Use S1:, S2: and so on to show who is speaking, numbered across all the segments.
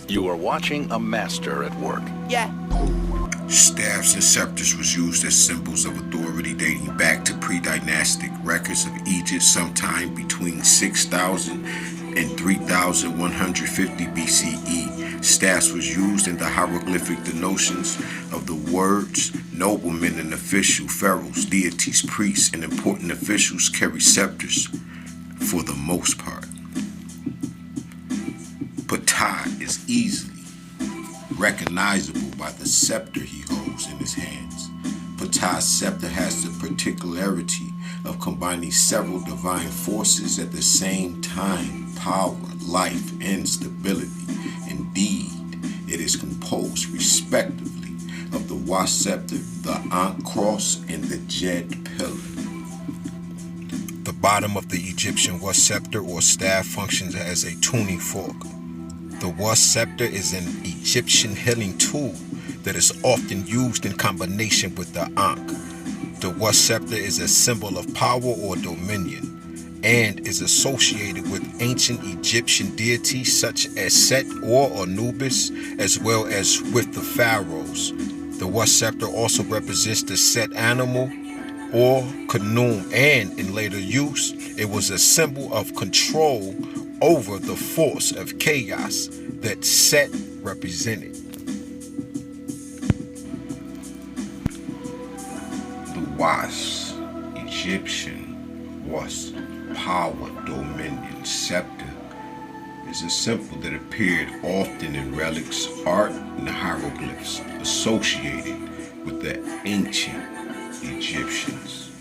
S1: You are watching a master at work.
S2: Yeah.
S3: Staffs and scepters was used as symbols of authority dating back to pre-dynastic records of Egypt sometime between 6,000 and 3,150 BCE. Staffs was used in the hieroglyphic denotions of the words. Noblemen and official pharaohs, deities, priests, and important officials carry scepters for the most part. Ptah is easily recognizable by the scepter he holds in his hands. Ptah's scepter has the particularity of combining several divine forces at the same time: power, life, and stability. Indeed, it is composed respectively of the scepter, the Ankh cross, and the Jed pillar. The bottom of the Egyptian scepter or staff functions as a tuning fork. The scepter is an Egyptian healing tool that is often used in combination with the Ankh. The scepter is a symbol of power or dominion and is associated with ancient Egyptian deities such as Seth or Anubis, as well as with the pharaohs. The scepter also represents the Seth animal or Khnum, and in later use, it was a symbol of control over the force of chaos that Seth represented. The Egyptian power, dominion, scepter is a symbol that appeared often in relics, art, and hieroglyphs associated with the ancient Egyptians.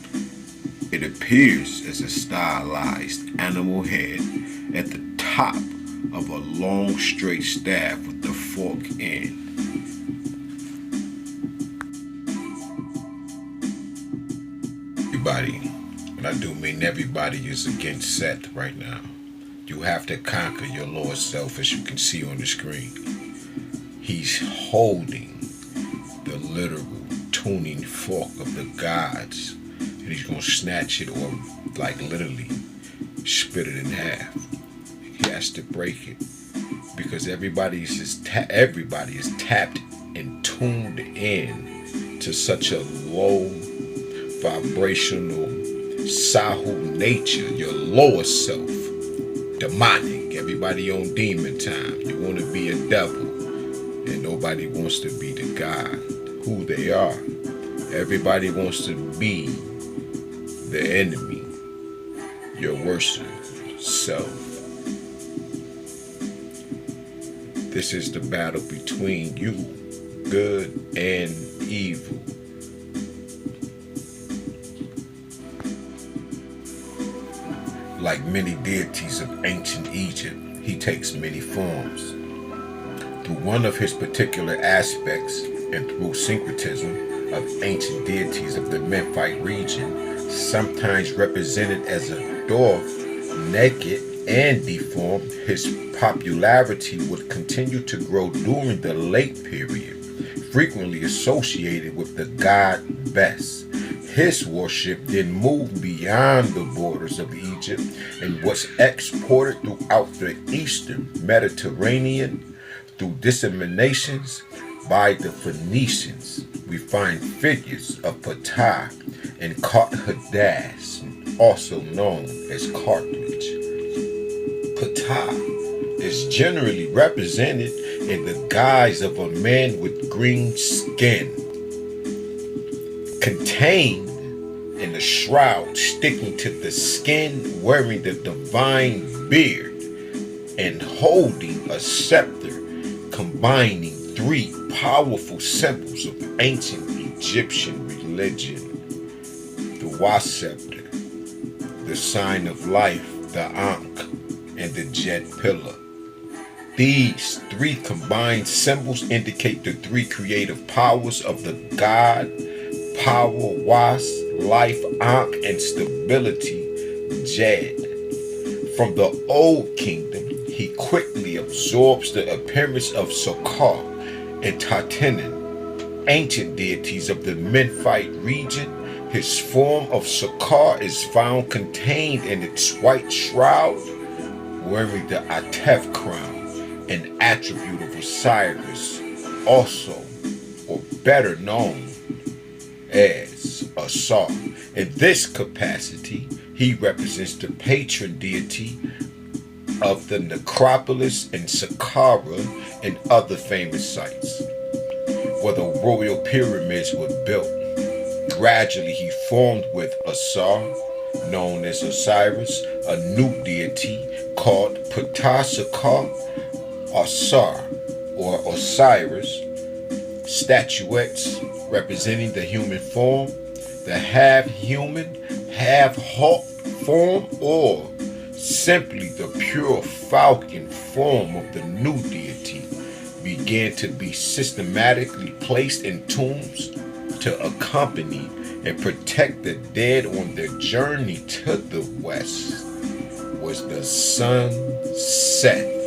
S3: It appears as a stylized animal head at the top of a long straight staff with the fork end. Everybody, and I do mean everybody, is against Seth right now. You have to conquer your lower self, as you can see on the screen. He's holding the literal tuning fork of the gods, and he's going to snatch it or like literally spit it in half. He has to break it because everybody is tapped and tuned in to such a low vibrational Sahu nature, your lower self, demonic. Everybody on demon time. You want to be a devil, and nobody wants to be the God who they are. Everybody wants to be the enemy, your worst self. This is the battle between you, good and evil. Like many deities of ancient Egypt, he takes many forms. Through one of his particular aspects and through syncretism of ancient deities of the Memphite region, sometimes represented as a dwarf, naked and deformed, his popularity would continue to grow during the late period, frequently associated with the god Bes. His worship then moved beyond the borders of Egypt and was exported throughout the eastern Mediterranean through disseminations by the Phoenicians. We find figures of Ptah and Carthage, also known as Carthage. Ptah is generally represented in the guise of a man with green skin, contained in a shroud sticking to the skin, wearing the divine beard, and holding a scepter combining three powerful symbols of ancient Egyptian religion: the scepter, the sign of life, the Ankh, and the Jed pillar. These three combined symbols indicate the three creative powers of the god: power, life, Ankh, and stability, Jed. From the old kingdom, he quickly absorbs the appearance of Sokar and Tatenin, ancient deities of the Memphite region. His form of Sokar is found contained in its white shroud, wearing the ATEF crown, an attribute of Osiris, also, or better known as Asar. In this capacity, he represents the patron deity of the necropolis in Saqqara and other famous sites where the royal pyramids were built. Gradually, he formed with Asar, known as Osiris, a new deity called Ptah Asar, or Osiris, statuettes representing the human form, the half-human, half-hawk form, or simply the pure falcon form of the new deity, began to be systematically placed in tombs to accompany and protect the dead on their journey to the west. Was the sun SETH,